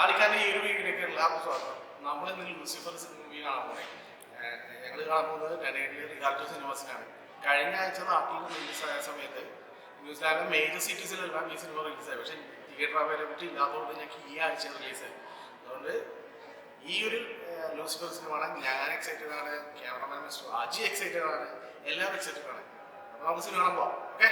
ആൾക്കാരുടെ ഈ ഒരു വീഡിയോയിലേക്ക് എല്ലാവർക്കും സ്വാഗതം. നമ്മൾ ഇന്ന് ലൂസിഫർ മൂവി കാണാൻ പോണേ. ഞങ്ങൾ കാണാൻ പോകുന്നത് റിഗാർഡോ സിനിമാസിനാണ്. കഴിഞ്ഞ ആഴ്ച നാട്ടിൽ റിലീസായ സമയത്ത് ന്യൂസിലാൻഡിലെ മേജർ സിറ്റീസിലെല്ലാം ഈ സിനിമ റിലീസായി. പക്ഷേ തിയേറ്റർ അവൈലബിലിറ്റി ഇല്ലാത്തതുകൊണ്ട് ഞങ്ങൾക്ക് ഈ ആഴ്ച റിലീസായി. അതുകൊണ്ട് ഈ ഒരു ലൂസിഫർ സിനിമ ഞാൻ എക്സൈറ്റഡ് ആണ്, ക്യാമറമാൻ മിസ്റ്റർ അജി എക്സൈറ്റഡ് ആണ്, എല്ലാവരും എക്സൈറ്റഡ് ആണ്. അപ്പോൾ നമുക്ക് സിനിമ കാണാൻ പോവാം. ഓക്കെ,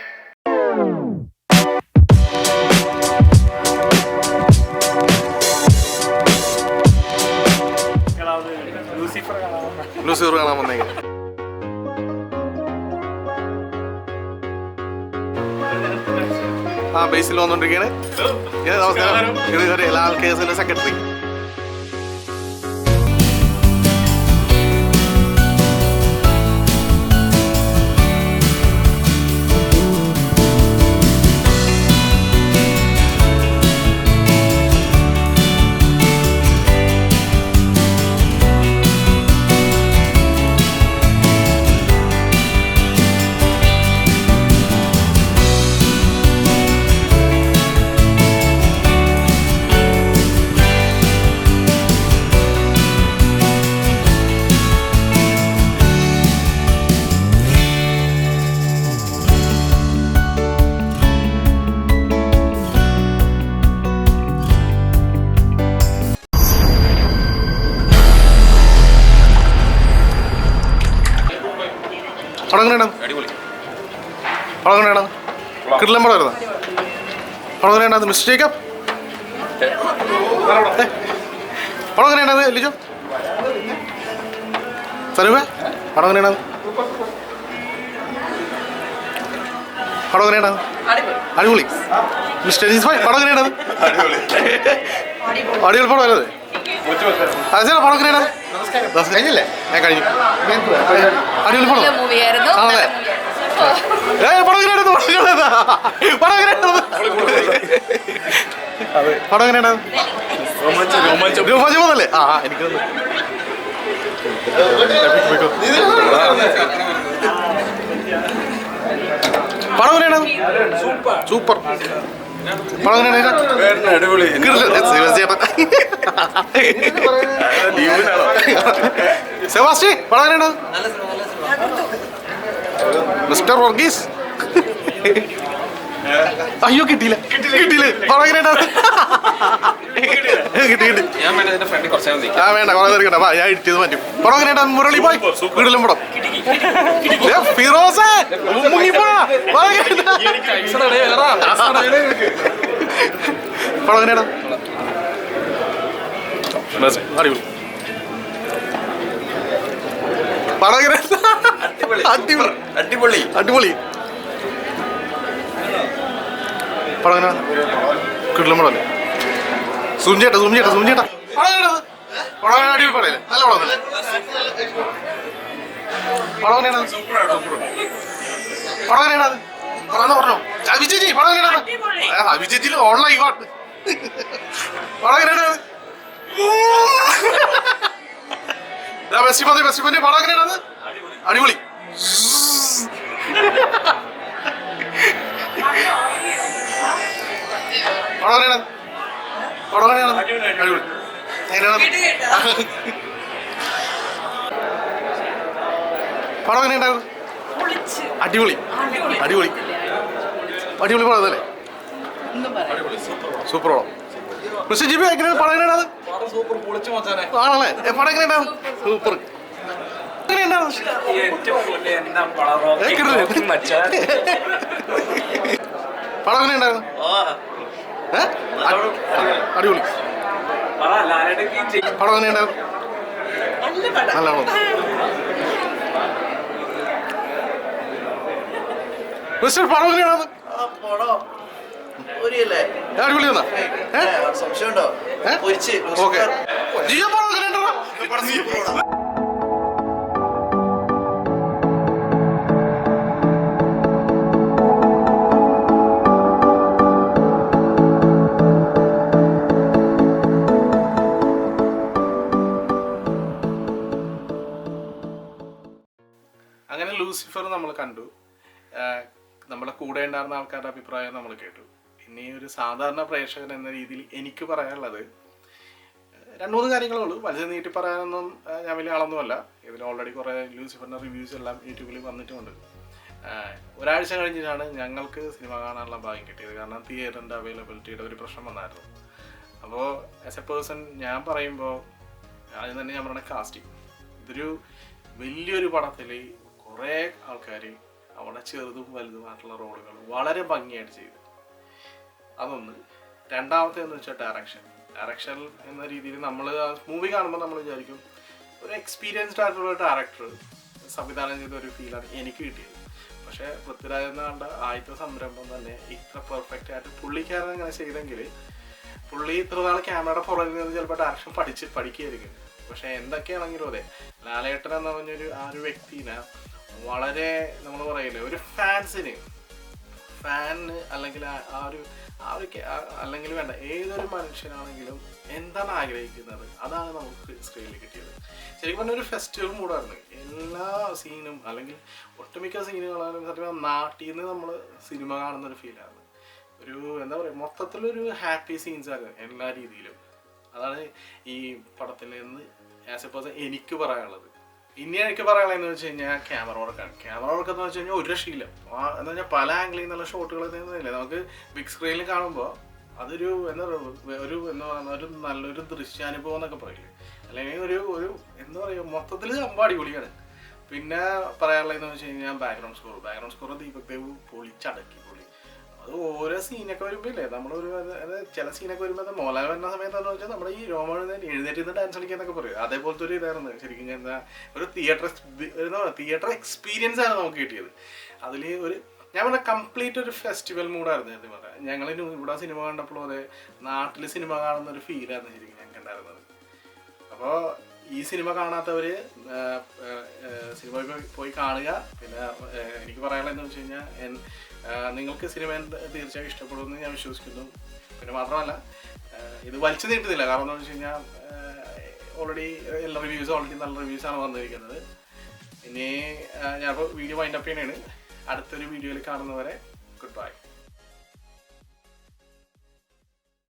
ലൂസിഫർ കാണാൻ വന്നേക്കാം. ആ ബേസിൽ വന്നോണ്ടിരിക്കുകയാണ്. നമസ്കാരം, ഇത് ലാൽ കേസിന്റെ സെക്രട്ടറി. കിടലം പടം വരുന്ന പടം എങ്ങനെയാണ് മിസ്റ്റർ ജേക്കബ്? പടം എങ്ങനെയാണ് ലിജോ? സനുവേ പടം എങ്ങനെയാണ്? പടം എങ്ങനെയാണ്? അടിപൊളി. മിസ്റ്റർ ജീസ്ഭായ് പടം എങ്ങനെയാണ്? അടിപൊളി പടം അല്ലേ? അതെ, പടം എങ്ങനെയാണ്? കഴിഞ്ഞില്ലേ? ഞാൻ കഴിഞ്ഞു. അടിപൊളി പടം ആണല്ലേ? പടം എങ്ങനെയാണ്? പടം എങ്ങനെയാണ്? രോമാഞ്ചമല്ലേ? ആ എനിക്ക് പടം എങ്ങനെയാണ്? സൂപ്പർ. പടം എങ്ങനെയാണ്? സെബാസ്റ്റ്യൻ പടം എങ്ങനെയാണ്? മിസ്റ്റർ വർഗീസ് അയ്യോ കിട്ടിയില്ല. പടം എങ്ങനെയാണ്? വേണ്ട കുറെ ഞാൻ ഇടിച്ചത് മാറ്റും. പടം എങ്ങനെയാണ്? മുരളി പോയി വീട്ടിലും പടം. ഫിറോസ് പടം എങ്ങനെയാണ്? അടിപൊളി. പടം എങ്ങനെയാണ്? അടിപൊളി അടിപൊളി. പടം എങ്ങനെയാണ്? കിടിലം പടമല്ലേ? സുംചേട്ടാ പടം അടിപൊളി പടമല്ലേ? നല്ല പടം. പടം എങ്ങനെയാണ്? പടം എങ്ങനെയാണ്? പറഞ്ഞോ അഭിജിജി. പടം എങ്ങനെയാണ്? അഭിജിജിൽ ഓൺലൈൻ പാട്ട്. പടം എങ്ങനെയാണ്? ബെസ്റ്റിമോന്റെ പടം എങ്ങനെയാണ്? അടിപൊളി. പടം എങ്ങനെയാണ്? പടം എങ്ങനെയാണ്? അടിപൊളി. പടം എങ്ങനെയുണ്ടായിരുന്നു? അടിപൊളി അടിപൊളി അടിപൊളി പടം അതല്ലേ? സൂപ്പർ പടം. മിസ്റ്റർ ജിബി എങ്ങനെയാണ്? പടം എങ്ങനെയാണ്? ആണല്ലേ? പടം എങ്ങനെയുണ്ടാവും? സൂപ്പർ. പടം എങ്ങനെയുണ്ടായിരുന്നു? അടിപൊളി. പടം എങ്ങനെയുണ്ടായിരുന്നു? നല്ല പടം. മിസ്റ്റർ പടം എങ്ങനെയാണ്? അടിപൊളി വന്നാ? ഓക്കെ. ജിയോ പടം എങ്ങനെയുണ്ടോ? അങ്ങനെ ലൂസിഫർ നമ്മൾ കണ്ടു. നമ്മളെ കൂടെ ഉണ്ടായിരുന്ന ആൾക്കാരുടെ അഭിപ്രായം നമ്മൾ കേട്ടു. ഇനി ഒരു സാധാരണ പ്രേക്ഷകൻ എന്ന രീതിയിൽ എനിക്ക് പറയാനുള്ളത്, 2-3 കാര്യങ്ങളേ ഉള്ളൂ. വലിയ നീട്ടി പറയാനൊന്നും ഞാൻ വലിയ ആളൊന്നുമല്ല. ഇതിൽ ഓൾറെഡി കുറേ ലൂസിഫറിൻ്റെ റിവ്യൂസ് എല്ലാം യൂട്യൂബിൽ വന്നിട്ടുമുണ്ട്. ഒരാഴ്ച കഴിഞ്ഞിട്ടാണ് ഞങ്ങൾക്ക് സിനിമ കാണാനുള്ള ഭാഗ്യം കിട്ടിയത്. കാരണം തിയേറ്ററിൻ്റെ അവൈലബിലിറ്റിയുടെ ഒരു പ്രശ്നം വന്നായിരുന്നു. അപ്പോൾ ആസ് എ പേഴ്സൺ ഞാൻ പറയുമ്പോൾ ആദ്യം തന്നെ ഞാൻ പറയുന്ന കാസ്റ്റിംഗ്. ഇതൊരു വലിയൊരു പടത്തിൽ കുറേ ആൾക്കാർ അവിടെ ചെറുതും വലുതുമായിട്ടുള്ള റോളുകൾ വളരെ ഭംഗിയായിട്ട് ചെയ്തു. അതൊന്ന്. രണ്ടാമത്തേന്ന് വെച്ചാൽ ഡയറക്ഷൻ എന്ന രീതിയിൽ നമ്മൾ മൂവി കാണുമ്പോൾ നമ്മൾ വിചാരിക്കും ഒരു എക്സ്പീരിയൻസ്ഡ് ആയിട്ടുള്ള ഡയറക്ടർ സംവിധാനം ചെയ്ത ഒരു ഫീലാണ് എനിക്ക് കിട്ടിയത്. പക്ഷേ പൃഥ്വിരാജ് എന്ന ആളുടെ ആദ്യത്തെ സംരംഭം തന്നെ ഇത്ര പെർഫെക്റ്റ് ആയിട്ട് പുള്ളിക്കാരൻ അങ്ങനെ ചെയ്തെങ്കിൽ പുള്ളി ഇത്ര നാൾ ക്യാമറയുടെ പുറകിൽ നിന്ന് ചിലപ്പോൾ ഡയറക്ഷൻ പഠിക്കുകയായിരിക്കും. പക്ഷേ എന്തൊക്കെയാണെങ്കിലും അതെ, ലാലേട്ടൻ എന്ന് പറഞ്ഞൊരു ആ ഒരു വ്യക്തിനെ വളരെ നമ്മൾ പറയില്ലേ ഒരു ഫാനിന് അല്ലെങ്കിൽ അല്ലെങ്കിൽ വേണ്ട ഏതൊരു മനുഷ്യനാണെങ്കിലും എന്താണ് ആഗ്രഹിക്കുന്നത് അതാണ് നമുക്ക് സ്ക്രീനിൽ കിട്ടിയത്. ശരിക്കും പറഞ്ഞ ഒരു ഫെസ്റ്റിവൽ മൂഡായിരുന്നു. എല്ലാ സീനും അല്ലെങ്കിൽ ഒട്ടുമിക്ക സീനുകളാലും സത്യം നാട്ടിൽ നിന്ന് നമ്മൾ സിനിമ കാണുന്നൊരു ഫീലായിരുന്നു. ഒരു എന്താ പറയുക, മൊത്തത്തിലൊരു ഹാപ്പി സീൻസ് ആയിരുന്നു എല്ലാ രീതിയിലും. അതാണ് ഈ പടത്തിൽ നിന്ന് ആസ് എ പേഴ്സൺ എനിക്ക് പറയാനുള്ളത്. ഇനി എനിക്ക് പറയാനുള്ളതെന്ന് വെച്ച് കഴിഞ്ഞാൽ ക്യാമറ വർക്കാണ്. ക്യാമറ വർക്ക് എന്ന് വെച്ച് കഴിഞ്ഞാൽ ഒരു രക്ഷയില്ല. എന്ന് പറഞ്ഞാൽ പല ആംഗിളിൽ നിന്നുള്ള ഷോട്ടുകൾ തന്നെയില്ല. നമുക്ക് ബിഗ് സ്ക്രീനിൽ കാണുമ്പോൾ അതൊരു എന്താ പറയുക ഒരു നല്ലൊരു ദൃശ്യാനുഭവം എന്നൊക്കെ പറയില്ലേ, അല്ലെങ്കിൽ ഒരു എന്താ പറയുക മൊത്തത്തിൽ സംഭവം അടിപൊളിയാണ്. പിന്നെ പറയാനുള്ളതെന്ന് വെച്ച് കഴിഞ്ഞാൽ ബാക്ക്ഗ്രൗണ്ട് സ്കോർ ദീപക് ദേവ് പൊളിച്ചടക്കി. അത് ഓരോ സീനൊക്കെ വരുമ്പോൾ ഇല്ലേ നമ്മളൊരു ചില സീനൊക്കെ വരുമ്പോൾ മോഹൻലാൽ വരുന്ന സമയത്താണെന്ന് വെച്ചാൽ നമ്മുടെ ഈ രോമൻ എഴുന്നേറ്റ് നിന്ന് ഡാൻസ് കളിക്കാന്നൊക്കെ പറയും. അതേപോലത്തെ ഒരു ഇതായിരുന്നു ശരിക്കും. എന്താ ഒരു തിയേറ്റർ എക്സ്പീരിയൻസ് ആണ് നമുക്ക് കിട്ടിയത്. അതിൽ ഞാൻ പറഞ്ഞ കംപ്ലീറ്റ് ഒരു ഫെസ്റ്റിവൽ മൂഡായിരുന്നു. സത്യം പറഞ്ഞാൽ ഞങ്ങൾ ഇവിടെ സിനിമ കണ്ടപ്പോഴും അതെ നാട്ടിൽ സിനിമ കാണുന്ന ഒരു ഫീലായിരുന്നു ശരിക്കും ഞങ്ങൾക്ക് ഉണ്ടായിരുന്നത്. അപ്പോൾ ഈ സിനിമ കാണാത്തവർ സിനിമ പോയി കാണുക. പിന്നെ എനിക്ക് പറയാനുള്ളതെന്ന് വെച്ച് കഴിഞ്ഞാൽ നിങ്ങൾക്ക് സിനിമ തീർച്ചയായും ഇഷ്ടപ്പെടുമെന്ന് ഞാൻ വിശ്വസിക്കുന്നു. പിന്നെ മാത്രമല്ല ഇത് വലിച്ചു നീട്ടുന്നില്ല. കാരണം എന്താണെന്ന് വെച്ച് കഴിഞ്ഞാൽ ഓൾറെഡി എല്ലാ ഓൾറെഡി നല്ല റിവ്യൂസാണ് വന്നിരിക്കുന്നത്. ഇനി ഞാനിപ്പോൾ വീഡിയോ വൈൻഡപ്പ് ചെയ്യണേണ്. അടുത്തൊരു വീഡിയോയിൽ കാണുന്നവരെ ഗുഡ് ബൈ.